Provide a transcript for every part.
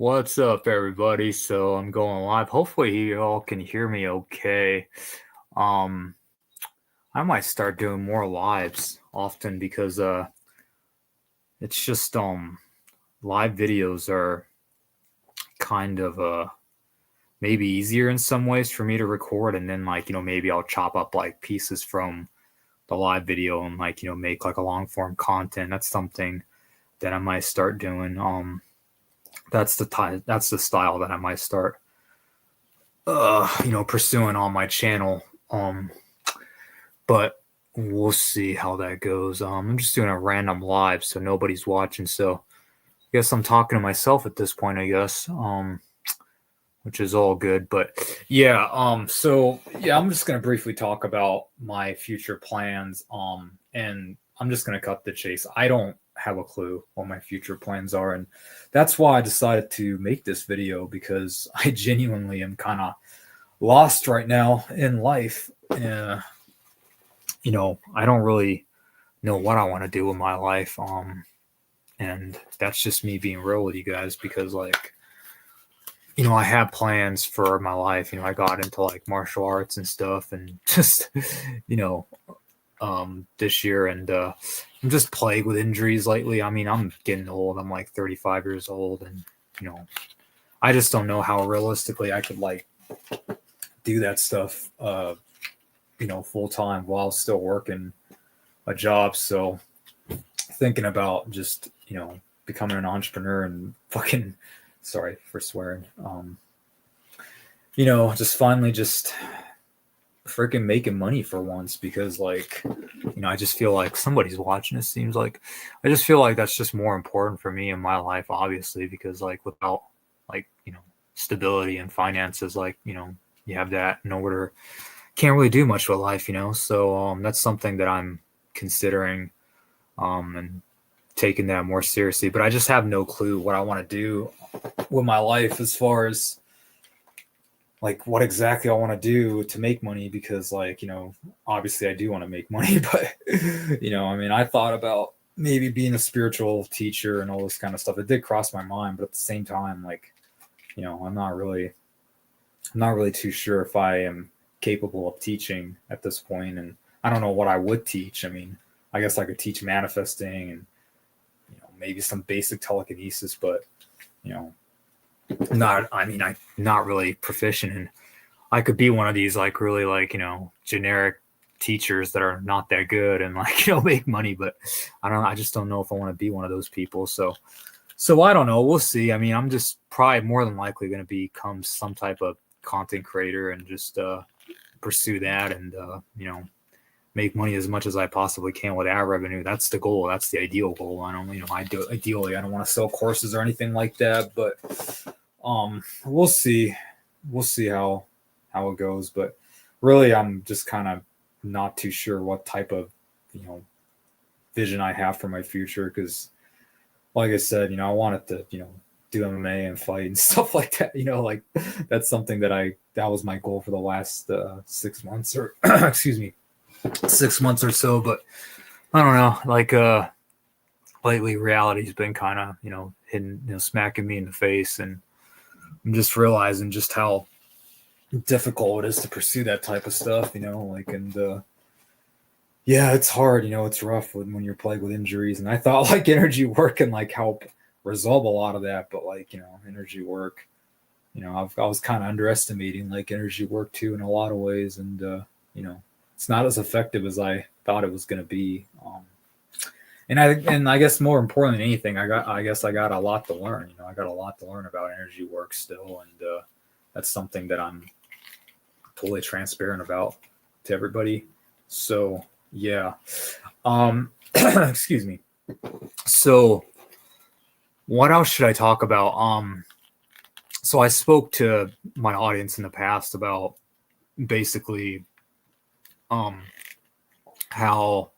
What's up, everybody? So I'm going live. Hopefully, you all can hear me okay. Um, I might start doing more lives often because it's just live videos are kind of maybe easier in some ways for me to record, and then maybe I'll chop up like pieces from the live video and make like a long form content. That's something that I might start doing. That's the style that I might start pursuing on my channel. But we'll see how that goes. I'm just doing a random live, so nobody's watching. So I guess I'm talking to myself at this point, I guess. Which is all good. But yeah, I'm just gonna briefly talk about my future plans. And I'm just gonna cut the chase. I don't have a clue what my future plans are, and that's why I decided to make this video, because I genuinely am kind of lost right now in life. I don't really know what I want to do with my life. And that's just me being real with you guys, because I have plans for my life. I got into like martial arts and stuff, and just, you know, this year, and I'm just plagued with injuries lately. I mean, I'm getting old. I'm like 35 years old, and I just don't know how realistically I could like do that stuff, full time while still working a job. So thinking about just, becoming an entrepreneur and fucking, sorry for swearing, just finally just freaking making money for once, because I just feel like somebody's watching. It seems like I just feel like that's just more important for me in my life, obviously, because without stability and finances, you have that in order, can't really do much with life. So that's something that I'm considering, and taking that more seriously. But I just have no clue what I want to do with my life, as far as what exactly I want to do to make money, because obviously I do want to make money. But I mean, I thought about maybe being a spiritual teacher and all this kind of stuff. It did cross my mind, but at the same time, I'm not really too sure if I am capable of teaching at this point. And I don't know what I would teach. I mean, I guess I could teach manifesting and maybe some basic telekinesis, but I'm not really proficient in. I could be one of these really generic teachers that are not that good and make money, but I just don't know if I want to be one of those people. So I don't know. We'll see. I mean, I'm just probably more than likely going to become some type of content creator and just pursue that, and make money as much as I possibly can with ad revenue. That's the goal. That's the ideal goal. Ideally, I don't want to sell courses or anything like that, but we'll see. We'll see how it goes. But really, I'm just kind of not too sure what type of vision I have for my future, because like I said, I wanted to do MMA and fight and stuff like that. That's something that was my goal for the last 6 months, or excuse me, 6 months or so. But I don't know, lately reality's been kind of hitting, smacking me in the face, and I'm just realizing just how difficult it is to pursue that type of stuff. Yeah, it's hard. It's rough when you're plagued with injuries. And I thought energy work can help resolve a lot of that, but energy work, I was kind of underestimating energy work too in a lot of ways, and it's not as effective as I thought it was going to be. And I guess more important than anything, I guess I got a lot to learn. I got a lot to learn about energy work still, and that's something that I'm totally transparent about to everybody. So yeah, excuse me. So what else should I talk about? So I spoke to my audience in the past about basically how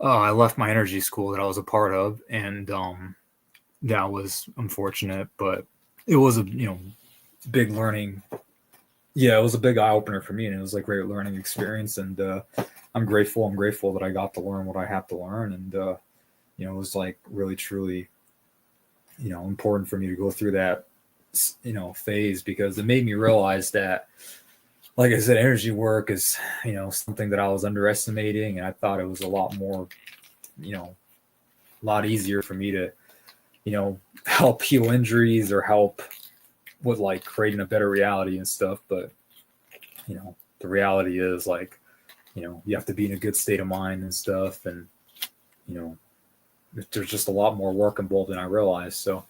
I left my energy school that I was a part of, and that was unfortunate, but it was a big learning. Yeah, it was a big eye opener for me, and it was a great learning experience. And I'm grateful that I got to learn what I had to learn, and it was really truly important for me to go through that, phase, because it made me realize that, like I said, energy work is, something that I was underestimating. And I thought it was a lot more, a lot easier for me to, help heal injuries or help with like creating a better reality and stuff. But, the reality is like, you have to be in a good state of mind and stuff. And, there's just a lot more work involved than I realized. So,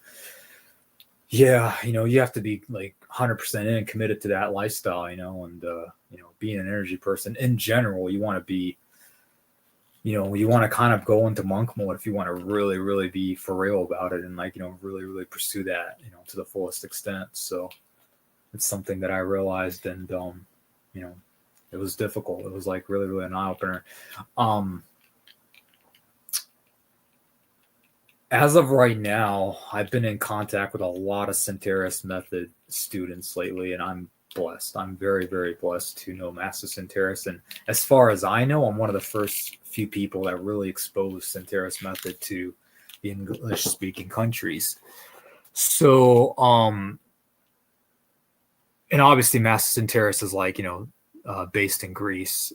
yeah, you have to be like 100% in and committed to that lifestyle, and, being an energy person in general, you want to be, you want to kind of go into monk mode if you want to really, really be for real about it and like, really, really pursue that, to the fullest extent. So it's something that I realized, and, it was difficult. It was like really, really an eye opener. As of right now, I've been in contact with a lot of Centeris Method students lately, and I'm blessed. I'm very, very blessed to know Master Centeris. And as far as I know, I'm one of the first few people that really exposed Centeris Method to the English-speaking countries. So, and obviously Master Centeris is like, based in Greece,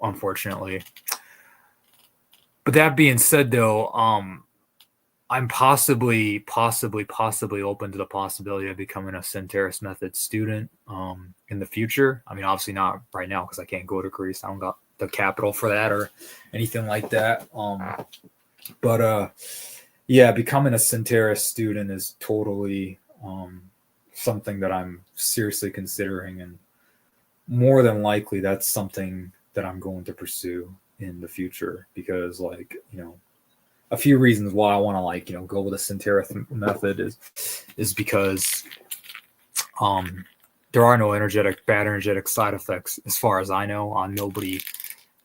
unfortunately. But that being said, though, I'm possibly open to the possibility of becoming a Centeris Method student in the future. I mean, obviously not right now because I can't go to Greece. I don't got the capital for that or anything like that. But yeah, becoming a Centeris student is totally something that I'm seriously considering, and more than likely that's something that I'm going to pursue in the future, because like, a few reasons why I want to like, go with the Centeris Method is because there are no bad energetic side effects as far as I know. Nobody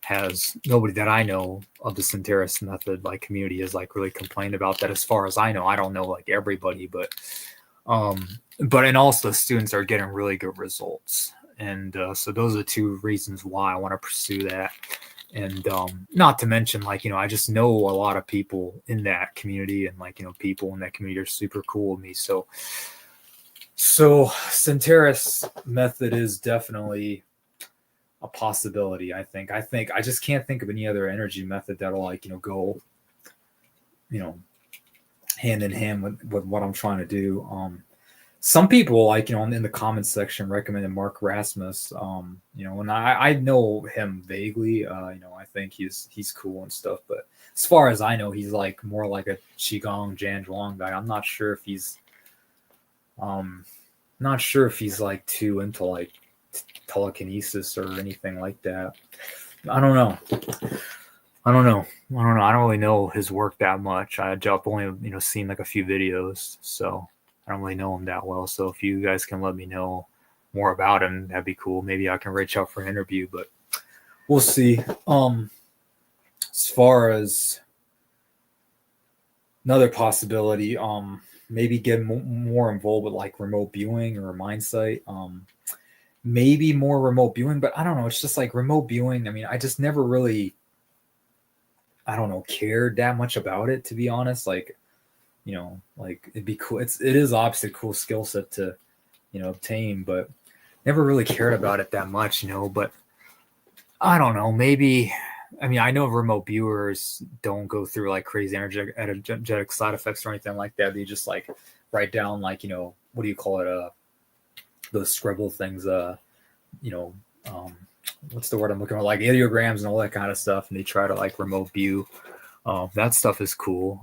that I know of the Centeris Method like community has like really complained about that as far as I know. I don't know like everybody, but and also the students are getting really good results. And so those are the two reasons why I want to pursue that. And not to mention, like, I just know a lot of people in that community, and like, people in that community are super cool with me. So Centeris Method is definitely a possibility. I think I just can't think of any other energy method that'll like, go, hand in hand with what I'm trying to do. Some people like, in the comments section recommended Mark Rasmus, and I know him vaguely, I think he's cool and stuff, but as far as I know, he's like more like a Qigong Jan Zhuang guy. I'm not sure if he's like too into like telekinesis or anything like that. I don't know. I don't really know his work that much. I've only, seen like a few videos, so I don't really know him that well. So if you guys can let me know more about him, that'd be cool. Maybe I can reach out for an interview, but we'll see. As far as another possibility, maybe get more involved with like remote viewing or MindSight. Maybe more remote viewing, but I don't know. It's just like remote viewing. I mean, I just never really, cared that much about it, to be honest. Like, like it'd be cool. It is obviously a cool skill set to, obtain, but never really cared about it that much, but I don't know, maybe, I mean, I know remote viewers don't go through like crazy energetic side effects or anything like that. They just like write down like, what do you call it? Those scribble things, what's the word I'm looking for? Like ideograms and all that kind of stuff. And they try to like remote view. That stuff is cool.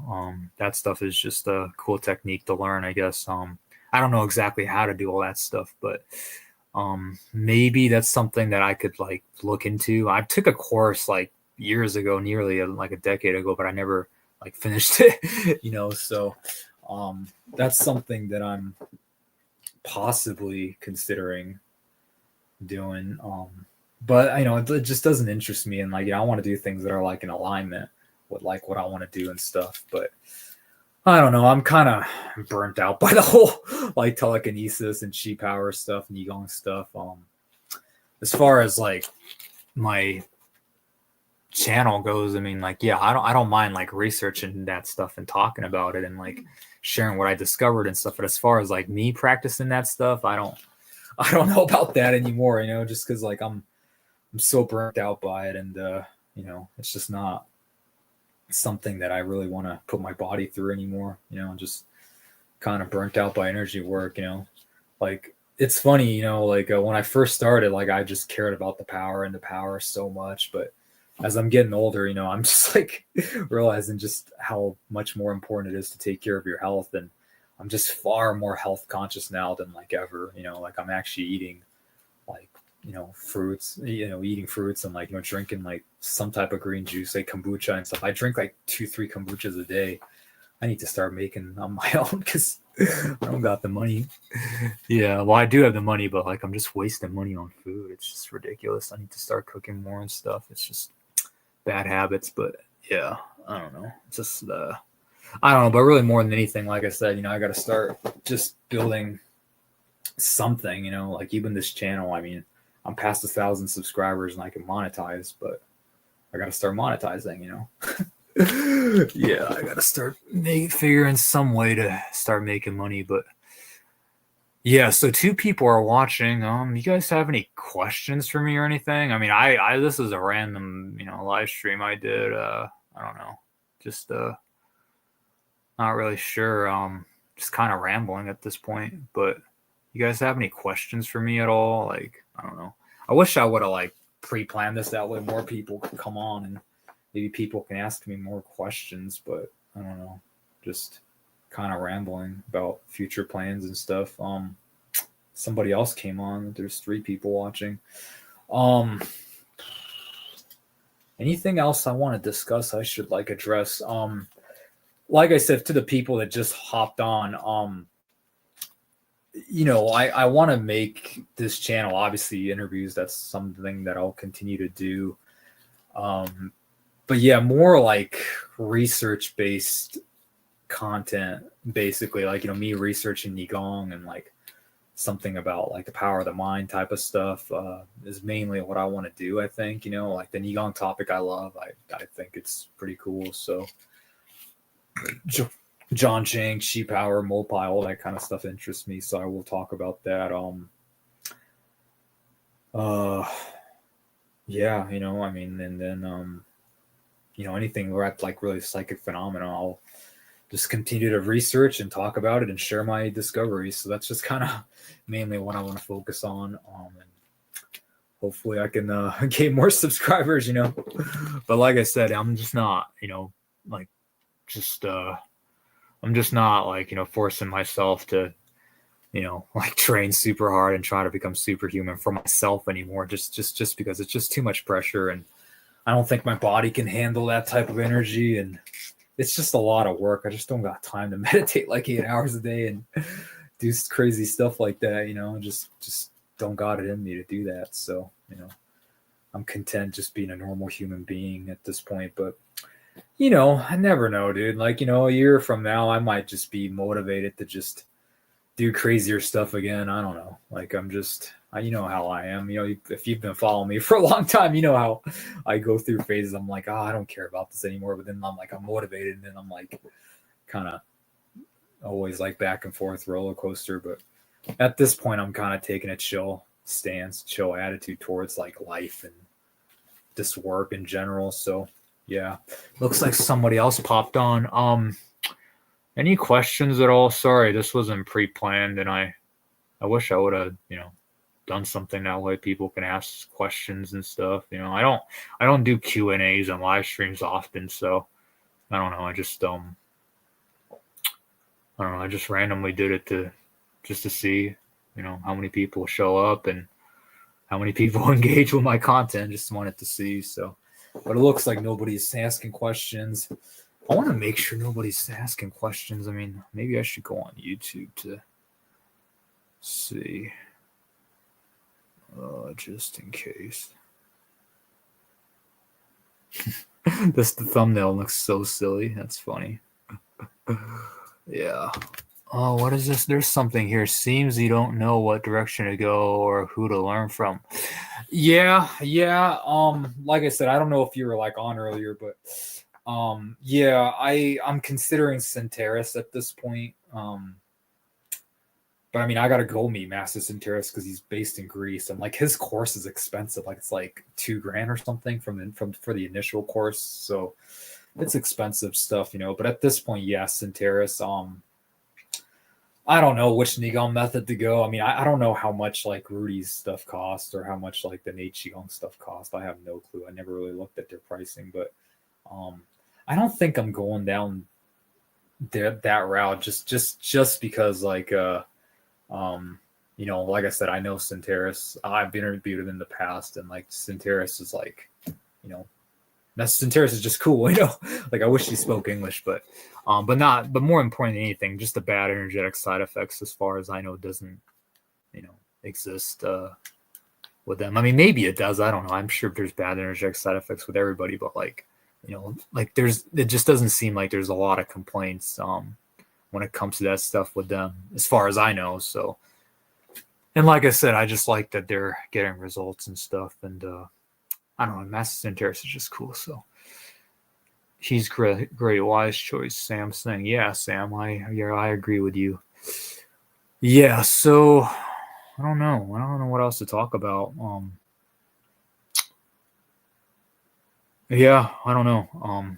That stuff is just a cool technique to learn, I guess. I don't know exactly how to do all that stuff, but maybe that's something that I could like look into. I took a course like years ago, nearly like a decade ago, but I never like finished it, so that's something that I'm possibly considering doing. But it just doesn't interest me, and like I want to do things that are like in alignment with like what I want to do and stuff. But I don't know, I'm kind of burnt out by the whole like telekinesis and chi power stuff and Yigong stuff. As far as like my channel goes, I mean, like, yeah, I don't mind like researching that stuff and talking about it and like sharing what I discovered and stuff. But as far as like me practicing that stuff, I don't know about that anymore, just because like I'm so burnt out by it, and it's just not something that I really want to put my body through anymore. I'm just kind of burnt out by energy work. Like it's funny, like when I first started, like I just cared about the power so much, but as I'm getting older, I'm just like realizing just how much more important it is to take care of your health. And I'm just far more health conscious now than like ever, like I'm actually eating like, fruits, eating fruits and like, drinking like some type of green juice, like kombucha and stuff. I drink like 2-3 kombuchas a day. I need to start making on my own because I don't got the money. Yeah, well, I do have the money, but like I'm just wasting money on food. It's just ridiculous. I need to start cooking more and stuff. It's just bad habits, but yeah, I don't know. It's just I don't know, but really more than anything, like I said, I got to start just building something. Like even this channel. I mean, I'm past 1,000 subscribers and I can monetize, but I got to start monetizing. Yeah, I got to start figuring some way to start making money, but. Yeah, so 2 people are watching. You guys have any questions for me or anything? I mean, I this is a random, live stream I did. I don't know. Just not really sure. Just kind of rambling at this point, but you guys have any questions for me at all? Like, I don't know. I wish I would have like pre-planned this that way more people could come on and maybe people can ask me more questions, but I don't know. Just kind of rambling about future plans and stuff. Somebody else came on. There's 3 people watching. Anything else I want to discuss? I should like address. Like I said to the people that just hopped on. I want to make this channel obviously interviews. That's something that I'll continue to do. But yeah, more like research based content, basically, like me researching Qigong and like something about like the power of the mind type of stuff is mainly what I want to do. I think like the Qigong topic I love. I think it's pretty cool. So John Chang, Chi Power, Mopai, all that kind of stuff interests me. So I will talk about that. Yeah, I mean, and then anything where at like really psychic phenomena, I'll just continue to research and talk about it and share my discoveries. So that's just kind of mainly what I want to focus on. And hopefully I can gain more subscribers, But like I said, I'm just not, like just I'm just not like, forcing myself to, like train super hard and try to become superhuman for myself anymore. Just because it's just too much pressure, and I don't think my body can handle that type of energy, and it's just a lot of work. I just don't got time to meditate like 8 hours a day and do crazy stuff like that. Just don't got it in me to do that. So, I'm content just being a normal human being at this point. But, I never know, dude. Like, a year from now, I might just be motivated to just do crazier stuff again. I don't know. Like, you know how I am. If you've been following me for a long time, you know how I go through phases. I'm like, I don't care about this anymore. But then I'm like, I'm motivated. And then I'm like, kind of always like back and forth roller coaster. But at this point, I'm kind of taking a chill stance, chill attitude towards like life and this work in general. So yeah, looks like somebody else popped on. Any questions at all? Sorry, this wasn't pre-planned, and I wish I would have, done something that way people can ask questions and stuff. I don't do Q&As on live streams often, so I don't know. I just I don't know. I just randomly did it just to see, how many people show up and how many people engage with my content. Just wanted to see. So, but it looks like nobody's asking questions. I want to make sure nobody's asking questions. I mean, maybe I should go on YouTube to see, just in case. The thumbnail looks so silly. That's funny. Yeah. Oh, what is this? There's something here. Seems you don't know what direction to go or who to learn from. Yeah. Like I said, I don't know if you were like on earlier, but yeah, I'm considering Centeris at this point. But I mean, I gotta go meet Master Centeris because he's based in Greece, and like his course is expensive. Like it's like $2,000 or something from for the initial course. So it's expensive stuff, you know. But at this point, yes, Centeris. I don't know which Nigong method to go. I mean, I don't know how much like Rudy's stuff cost or how much like the Nate Qigong stuff cost. I have no clue. I never really looked at their pricing, but um, I don't think I'm going down that route just because like you know, like I said, I know Centeris. I've been interviewed him in the past, and like Centeris is like, you know, Centeris is just cool, you know. Like I wish he spoke English, but more important than anything, just the bad energetic side effects, as far as I know, doesn't, you know, exist with them. I mean, maybe it does. I don't know. I'm sure there's bad energetic side effects with everybody, but like, you know, like it just doesn't seem like there's a lot of complaints when it comes to that stuff with them, as far as I know. So, and like I said, I just like that they're getting results and stuff, and I don't know, Master Centeris is just cool. So he's great, wise choice. Sam saying, yeah, Sam, I agree with you. Yeah, so I don't know what else to talk about. Yeah, I don't know.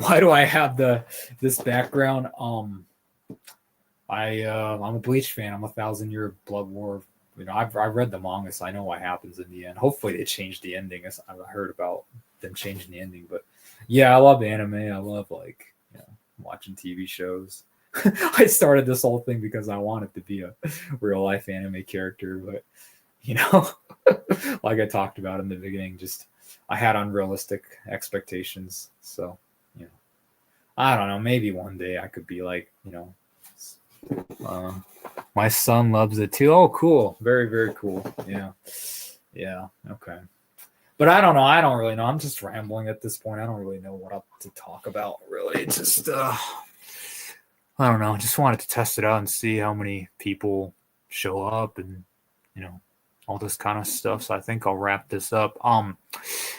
Why do I have this background? I'm a Bleach fan. I'm a 1,000 Year Blood War. You know, I've read the manga, so I know what happens in the end. Hopefully, they change the ending. I've heard about them changing the ending, but yeah, I love anime. I love like, you know, watching TV shows. I started this whole thing because I wanted to be a real life anime character, but you know, like I talked about in the beginning, just I had unrealistic expectations. So, you know, I don't know. Maybe one day I could be like, you know, my son loves it too. Oh, cool. Very, very cool. Yeah. Yeah. Okay. But I don't know. I don't really know. I'm just rambling at this point. I don't really know what to talk about, really. It's just, I don't know. Just wanted to test it out and see how many people show up and, you know, all this kind of stuff. So I think I'll wrap this up.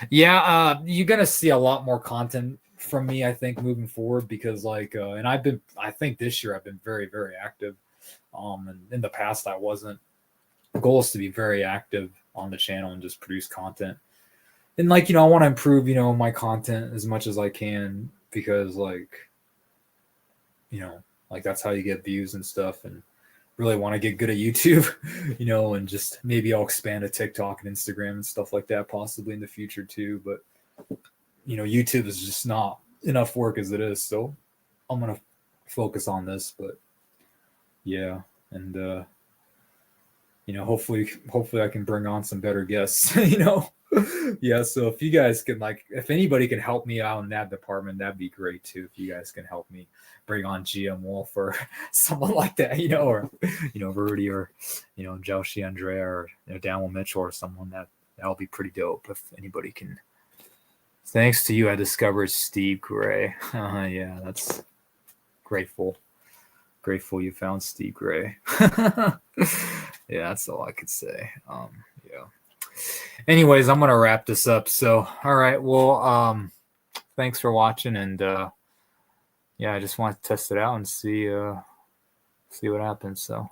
Yeah, you're going to see a lot more content from me, I think, moving forward, because like and I think this year I've been very, very active, and in the past I wasn't. The goal is to be very active on the channel and just produce content, and like, you know, I want to improve, you know, my content as much as I can, because like, you know, like that's how you get views and stuff, and really want to get good at YouTube, you know, and just maybe I'll expand to TikTok and Instagram and stuff like that possibly in the future too, but you know, YouTube is just not enough work as it is. So I'm gonna focus on this. But yeah, and you know, hopefully I can bring on some better guests. You know, yeah. So if you guys can, like, if anybody can help me out in that department, that'd be great too. If you guys can help me bring on GM Wolf or someone like that, you know, or you know, Rudy, or you know, Joshi Andrea, or you know, Daniel Mitchell, or someone that'll be pretty dope if anybody can. Thanks to you, I discovered Steve Gray. Yeah, that's grateful. Grateful you found Steve Gray. Yeah, that's all I could say. Yeah. Anyways, I'm gonna wrap this up. So, all right. Well, thanks for watching, and yeah, I just want to test it out and see what happens. So.